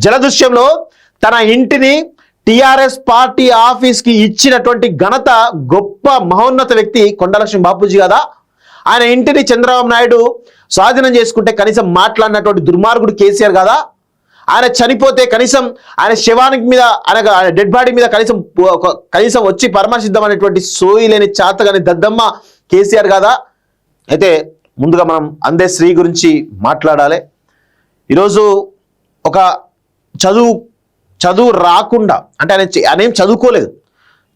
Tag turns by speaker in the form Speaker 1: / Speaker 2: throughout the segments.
Speaker 1: జలదృశ్యంలో తన ఇంటిని TRS party ఆఫీస్కి ఇచ్చినటువంటి ఘనత గొప్ప మహోన్నత వ్యక్తి కొండలక్ష్మి బాపూజీ కదా. ఆయన ఇంటిని చంద్రబాబు నాయుడు స్వాధీనం చేసుకుంటే కనీసం మాట్లాడినటువంటి దుర్మార్గుడు కేసీఆర్ కదా. ఆయన చనిపోతే కనీసం ఆయన శవానికి మీద ఆయన డెడ్ బాడీ మీద కనీసం వచ్చి పరామర్శిద్దామనేటువంటి సోయి లేని చాతగాని దద్దమ్మ కేసీఆర్ కదా. అయితే ముందుగా మనం అందశ్రీ గురించి మాట్లాడాలి. ఈరోజు ఒక చదువు రాకుండా అంటే ఆయన ఏం చదువుకోలేదు,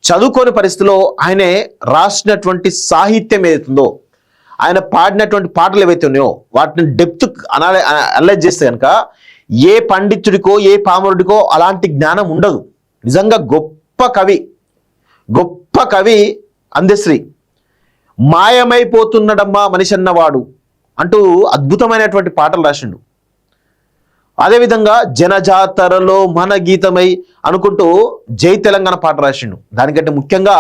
Speaker 1: చదువుకోని పరిస్థితిలో ఆయనే రాసినటువంటి సాహిత్యం ఏదైతుందో, ఆయన పాడినటువంటి పాటలు ఏవైతే ఉన్నాయో వాటిని డెప్త్ అనలైజ్ చేస్తే కనుక ఏ పండితుడికో ఏ పామరుడికో అలాంటి జ్ఞానం ఉండదు. నిజంగా గొప్ప కవి అందశ్రీ. మాయమైపోతున్నడమ్మా మనిషి అన్నవాడు అంటూ అద్భుతమైనటువంటి పాటలు రాసిండు. అదేవిధంగా జనజాతరలో మన గీతమై అనుకుంటూ జై తెలంగాణ పాట రాసిండు. దానికంటే ముఖ్యంగా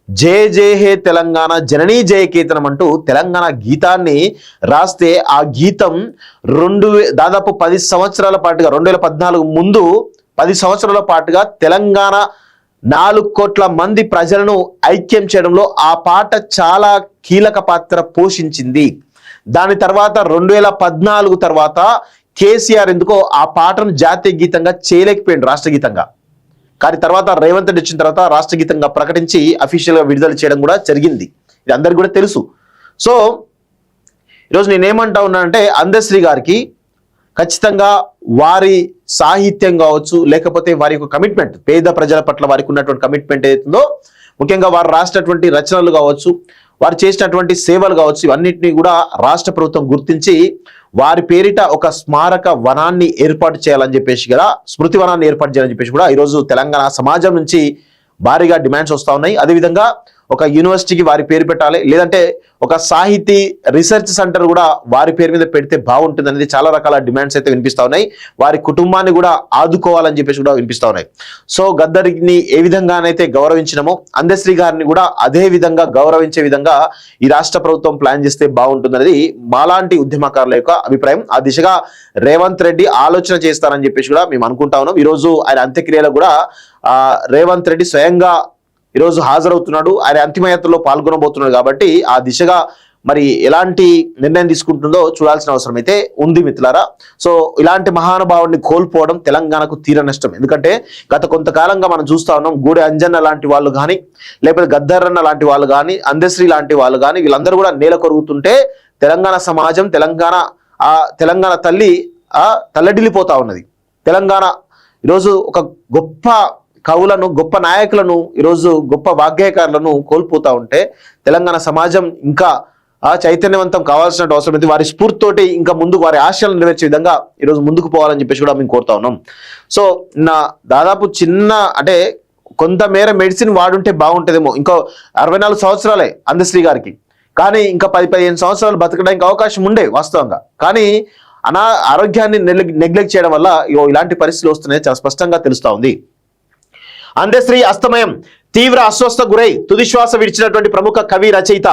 Speaker 1: జయ జయ హే తెలంగాణ జననీ జయ కీర్తనం అంటూ తెలంగాణ గీతాన్ని రాస్తే ఆ గీతం దాదాపు 10 సంవత్సరాల పాటుగా 2014 ముందు 10 సంవత్సరాల పాటుగా తెలంగాణ 4 కోట్ల మంది ప్రజలను ఐక్యం చేయడంలో ఆ పాట చాలా కీలక పాత్ర పోషించింది. దాని తర్వాత 2014 తర్వాత కేసీఆర్ ఎందుకో ఆ పాటను జాతీయ గీతంగా చేయలేకపోయింది రాష్ట్ర గీతంగా. కానీ తర్వాత రేవంత్ రెడ్డి వచ్చిన తర్వాత రాష్ట్ర గీతంగా ప్రకటించి అఫీషియల్గా విడుదల చేయడం కూడా జరిగింది. ఇది అందరికీ కూడా తెలుసు. సో ఈరోజు నేనేమంటా ఉన్నానంటే అందశ్రీ గారికి ఖచ్చితంగా వారి సాహిత్యం కావచ్చు, లేకపోతే వారి యొక్క కమిట్మెంట్, పేద ప్రజల పట్ల వారికి ఉన్నటువంటి కమిట్మెంట్ ఏదైతుందో, ముఖ్యంగా వారు రాసినటువంటి రచనలు కావచ్చు, వారు చేసినటువంటి సేవలు కావచ్చు, ఇవన్నింటినీ కూడా రాష్ట్ర ప్రభుత్వం గుర్తించి వారి పేరిట ఒక స్మారక వనాన్ని ఏర్పాటు చేయాలని చెప్పేసి కూడా, స్మృతి వనాన్ని ఏర్పాటు చేయాలని చెప్పేసి కూడా ఈరోజు తెలంగాణ సమాజం నుంచి భారీగా డిమాండ్స్ వస్తూ ఉన్నాయి. అదేవిధంగా ఒక యూనివర్సిటీకి వారి పేరు పెట్టాలి, లేదంటే ఒక సాహితీ రీసెర్చ్ సెంటర్ కూడా వారి పేరు మీద పెడితే బాగుంటుంది అనేది చాలా రకాల డిమాండ్స్ అయితే వినిపిస్తూ ఉన్నాయి. వారి కుటుంబాన్ని కూడా ఆదుకోవాలని చెప్పేసి కూడా వినిపిస్తూ ఉన్నాయి. సో గద్దర్ని ఏ విధంగానైతే గౌరవించినమో అందశ్రీ గారిని కూడా అదే విధంగా గౌరవించే విధంగా ఈ రాష్ట్ర ప్రభుత్వం ప్లాన్ చేస్తే బాగుంటుంది అనేది మాలాంటి ఉద్యమకారుల యొక్క అభిప్రాయం. ఆ దిశగా రేవంత్ రెడ్డి ఆలోచన చేస్తారని చెప్పేసి కూడా మేము అనుకుంటా ఉన్నాం. ఈరోజు ఆయన అంత్యక్రియలో కూడా రేవంత్ రెడ్డి స్వయంగా ఈరోజు హాజరవుతున్నాడు, ఆయన అంతిమయాత్రలో పాల్గొనబోతున్నాడు. కాబట్టి ఆ దిశగా మరి ఎలాంటి నిర్ణయం తీసుకుంటుందో చూడాల్సిన అవసరం అయితే ఉంది మిత్రులారా. సో ఇలాంటి మహానుభావుడిని కోల్పోవడం తెలంగాణకు తీర నష్టం. ఎందుకంటే గత కొంతకాలంగా మనం చూస్తా ఉన్నాం, గూడె అంజన్న లాంటి వాళ్ళు కానీ, లేకపోతే గద్దరన్న లాంటి వాళ్ళు కానీ, అందశ్రీ లాంటి వాళ్ళు కానీ, వీళ్ళందరూ కూడా నేల కొరుగుతుంటే తెలంగాణ సమాజం, తెలంగాణ తల్లి తల్లడిల్లిపోతా ఉన్నది. తెలంగాణ ఈరోజు ఒక గొప్ప కవులను, గొప్ప నాయకులను, ఈరోజు గొప్ప వాగ్గేయకారులను కోల్పోతూ ఉంటే తెలంగాణ సమాజం ఇంకా చైతన్యవంతం కావాల్సిన అవసరం ఉంది. వారి స్ఫూర్తితోటి ఇంకా ముందుకు వారి ఆశయాలను నెరవేర్చే విధంగా ఈరోజు ముందుకు పోవాలని చెప్పేసి కూడా మేము కోరుతా ఉన్నాం. సో దాదాపు అంటే కొంతమేర మెడిసిన్ వాడుంటే బాగుంటుందేమో. ఇంకో 64 సంవత్సరాలే అందశ్రీ గారికి, కానీ ఇంకా 10-15 సంవత్సరాలు బతకడానికి అవకాశం ఉండే వాస్తవంగా. కానీ ఆరోగ్యాన్ని నెగ్లెక్ట్ చేయడం వల్ల ఇలాంటి పరిస్థితులు వస్తున్నాయి చాలా స్పష్టంగా తెలుస్తూ ఉంది. అందశ్రీ అస్తమయం. తీవ్ర అస్వస్థ గురై తుదిశ్వాస విడిచినటువంటి ప్రముఖ కవి రచయిత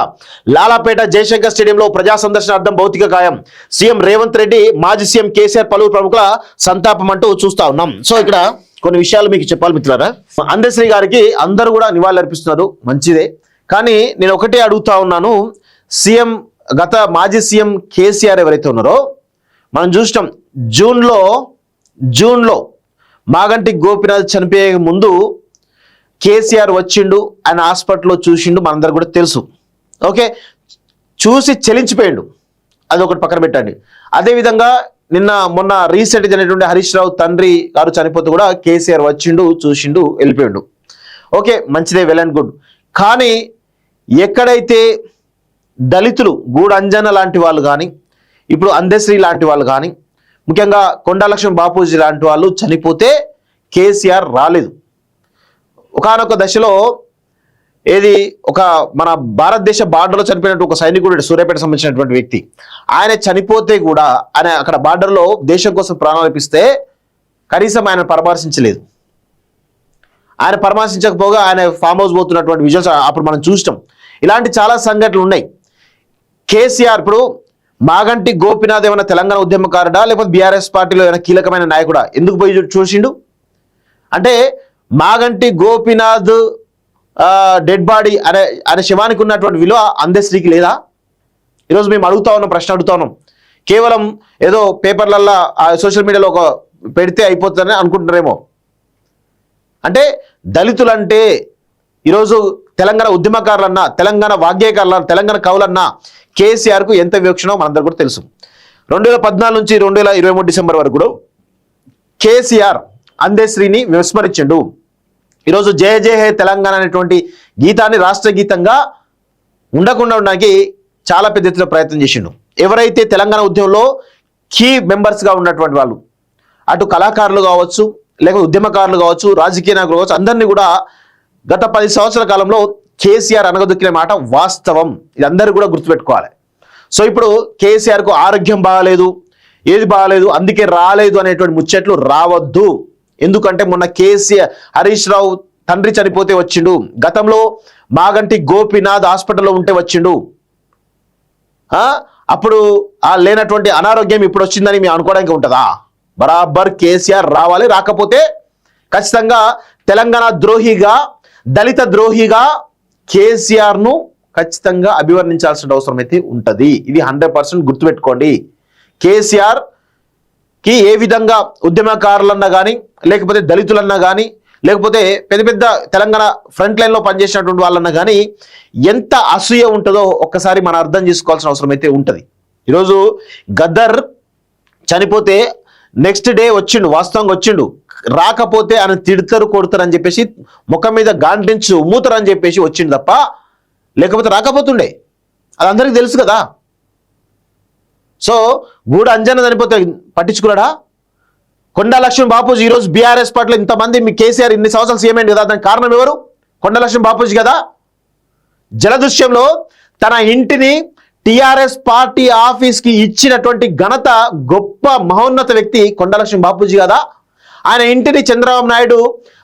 Speaker 1: లాలాపేట జయశంకర్ స్టేడియంలో ప్రజా సందర్శనార్థం భౌతిక గాయం. సీఎం రేవంత్ రెడ్డి, మాజీ సీఎం కేసీఆర్, పలువురు ప్రముఖుల సంతాపం అంటూ చూస్తా ఉన్నాం. సో ఇక్కడ కొన్ని విషయాలు మీకు చెప్పాలి మిత్రులారా. అందశ్రీ గారికి అందరూ కూడా నివాళులు అర్పిస్తున్నారు, మంచిదే. కానీ నేను ఒకటే అడుగుతా ఉన్నాను, మాజీ సీఎం కేసీఆర్ ఎవరైతే ఉన్నారో మనం చూసినాం, జూన్లో మాగంటి గోపీనాథ్ చనిపోయే ముందు కేసీఆర్ వచ్చిండు, ఆయన హాస్పిటల్లో చూసిండు, మనందరూ కూడా తెలుసు. చూసి చెలించిపోయిండు, అది ఒకటి పక్కన పెట్టండి. అదేవిధంగా మొన్న రీసెంట్ జరిగినటువంటి హరీష్ రావు తండ్రి గారు చనిపోతే కూడా కేసీఆర్ వచ్చిండు, చూసిండు, వెళ్ళిపోయిండు. మంచిదే, వెల్ అండ్ గుడ్. కానీ ఎక్కడైతే దళితులు, గూడ అంజన్న లాంటి వాళ్ళు కానీ, ఇప్పుడు అందశ్రీ లాంటి వాళ్ళు కానీ, ముఖ్యంగా కొండలక్ష్మి బాపూజీ లాంటి వాళ్ళు చనిపోతే కేసీఆర్ రాలేదు. ఒకానొక దశలో మన భారతదేశ బార్డర్లో చనిపోయినట్టు ఒక సైనికుడు, సూర్యాపేట సంబంధించినటువంటి వ్యక్తి, ఆయన చనిపోతే కూడా ఆయన అక్కడ బార్డర్లో దేశం కోసం ప్రాణాలు అర్పిస్తే కనీసం ఆయన పరామర్శించలేదు. ఆయన పరామర్శించకపోగా ఆయన ఫామ్ హౌస్ పోతున్నటువంటి విజువల్స్ అప్పుడు మనం చూసినాం. ఇలాంటి చాలా సంఘటనలు ఉన్నాయి. కేసీఆర్ ఇప్పుడు మాగంటి గోపినాథ్ ఏమైనా తెలంగాణ ఉద్యమకారుడా లేకపోతే బీఆర్ఎస్ పార్టీలో ఏమైనా కీలకమైన నాయకుడా? ఎందుకు పోయి చూసిండు అంటే మాగంటి గోపినాథ్ డెడ్ బాడీ అనే శవానికి ఉన్నటువంటి విలువ అందశ్రీకి లేదా? ఈరోజు మేము ప్రశ్న అడుగుతా ఉన్నాం. కేవలం ఏదో పేపర్లల్లో సోషల్ మీడియాలో ఒక పెడితే అయిపోతుందని అనుకుంటున్నారేమో. అంటే దళితులంటే ఈరోజు తెలంగాణ ఉద్యమకారులన్నా, తెలంగాణ వాగ్గేయకారులన్నా, తెలంగాణ కవులన్నా కేసీఆర్కు ఎంత వివక్షణో మనందరూ కూడా తెలుసు. 2014 నుంచి 2023 డిసెంబర్ వరకు కూడా కేసీఆర్ అందశ్రీని విస్మరించిండు. ఈరోజు జయ జయ హే తెలంగాణ అనేటువంటి గీతాన్ని రాష్ట్ర గీతంగా ఉండకుండా ఉండడానికి చాలా పెద్ద ఎత్తున ప్రయత్నం చేసిండు. ఎవరైతే తెలంగాణ ఉద్యమంలో కీ మెంబర్స్గా ఉన్నటువంటి వాళ్ళు, అటు కళాకారులు కావచ్చు, లేకపోతే ఉద్యమకారులు కావచ్చు, రాజకీయ నాయకులు కావచ్చు, అందరినీ కూడా గత 10 సంవత్సరాల కాలంలో కేసీఆర్ అనగదొక్కిన మాట వాస్తవం. ఇది అందరూ కూడా గుర్తుపెట్టుకోవాలి. సో ఇప్పుడు కేసీఆర్కు ఆరోగ్యం బాగాలేదు, ఏది బాగాలేదు, అందుకే రాలేదు అనేటువంటి ముచ్చట్లు రావద్దు. ఎందుకంటే మొన్న కేసీఆర్ హరీష్ రావు తండ్రి చనిపోతే వచ్చిండు, గతంలో మాగంటి గోపినాథ్ హాస్పిటల్లో ఉంటే వచ్చిండు. అప్పుడు లేనటువంటి అనారోగ్యం ఇప్పుడు వచ్చిందని మేము అనుకోవడానికి ఉంటుందా? బరాబర్ కేసీఆర్ రావాలి. రాకపోతే ఖచ్చితంగా తెలంగాణ ద్రోహిగా, దళిత ద్రోహిగా కేసీఆర్ను ఖచ్చితంగా అభివర్ణించాల్సిన అవసరం అయితే ఉంటుంది. ఇది 100% గుర్తుపెట్టుకోండి. కేసీఆర్కి ఏ విధంగా ఉద్యమకారులన్నా కానీ, లేకపోతే దళితులన్నా కానీ, లేకపోతే పెద్ద పెద్ద తెలంగాణ ఫ్రంట్ లైన్లో పనిచేసినటువంటి వాళ్ళన్నా కానీ ఎంత అసూయ ఉంటుందో ఒక్కసారి మనం అర్థం చేసుకోవాల్సిన అవసరం అయితే ఉంటుంది. ఈరోజు గద్దర్ చనిపోతే నెక్స్ట్ డే వచ్చిండు, వాస్తవంగా వచ్చిండు. రాకపోతే ఆయన తిడతారు, కొడతారు అని చెప్పేసి ముఖం మీద గాంటించు ఉమ్ముతారు అని చెప్పేసి వచ్చిండు తప్ప లేకపోతే రాకపోతుండే. అది అందరికీ తెలుసు కదా. సో గూడ అంజన చనిపోతే పట్టించుకున్నాడా? కొండా లక్ష్మణ్ బాపూజీ ఈరోజు బీఆర్ఎస్ పార్టీలో ఇంతమంది, మీ కేసీఆర్ ఇన్ని సంవత్సరాలు సీఎం అయింది కదా, దానికి కారణం ఎవరు? కొండా లక్ష్మణ్ బాపూజీ కదా. జలదృశ్యంలో తన ఇంటిని టిఆర్ఎస్ పార్టీ ఆఫీస్కి ఇచ్చినటువంటి ఘనత, గొప్ప మహోన్నత వ్యక్తి కొండా లక్ష్మణ్ బాపూజీ కదా. ఆయన ఇంటిని చంద్రబాబు నాయుడు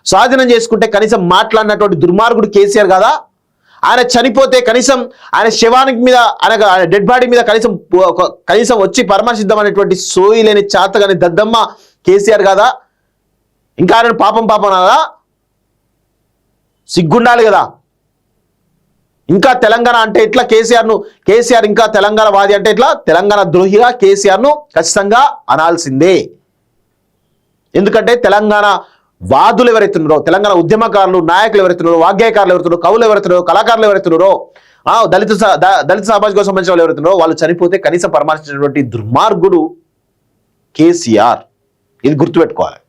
Speaker 1: స్వాధీనం చేసుకుంటే కనీసం మాట్లాడినటువంటి దుర్మార్గుడు కేసీఆర్ కదా. ఆయన చనిపోతే కనీసం ఆయన శవానికి మీద, ఆయన డెడ్ బాడీ మీద కనీసం వచ్చి పరామర్శిద్దాం అనేటువంటి సోయి లేని చాతగాని దద్దమ్మ కేసీఆర్ కదా. ఇంకా ఆయన పాపం కదా, సిగ్గుండాలి కదా. ఇంకా తెలంగాణ అంటే ఎట్లా కేసీఆర్ ఇంకా తెలంగాణ వాది అంటే ఎట్లా? తెలంగాణ ద్రోహిగా కేసీఆర్ను ఖచ్చితంగా అనాల్సిందే. ఎందుకంటే తెలంగాణ వాదులు ఎవరైతున్నారో, తెలంగాణ ఉద్యమకారులు, నాయకులు ఎవరైతున్నారో, వాగ్గేయకారులు ఎవరైతున్నారో, కవులు ఎవరైతున్నారో, కళాకారులు ఎవరైతున్నారో, దళిత సామాజిక సంబంధించిన వాళ్ళు ఎవరైతున్నారో వాళ్ళు చనిపోతే కనీసం పరామర్శించినటువంటి దుర్మార్గుడు కేసీఆర్. ఇది గుర్తుపెట్టుకోవాలి.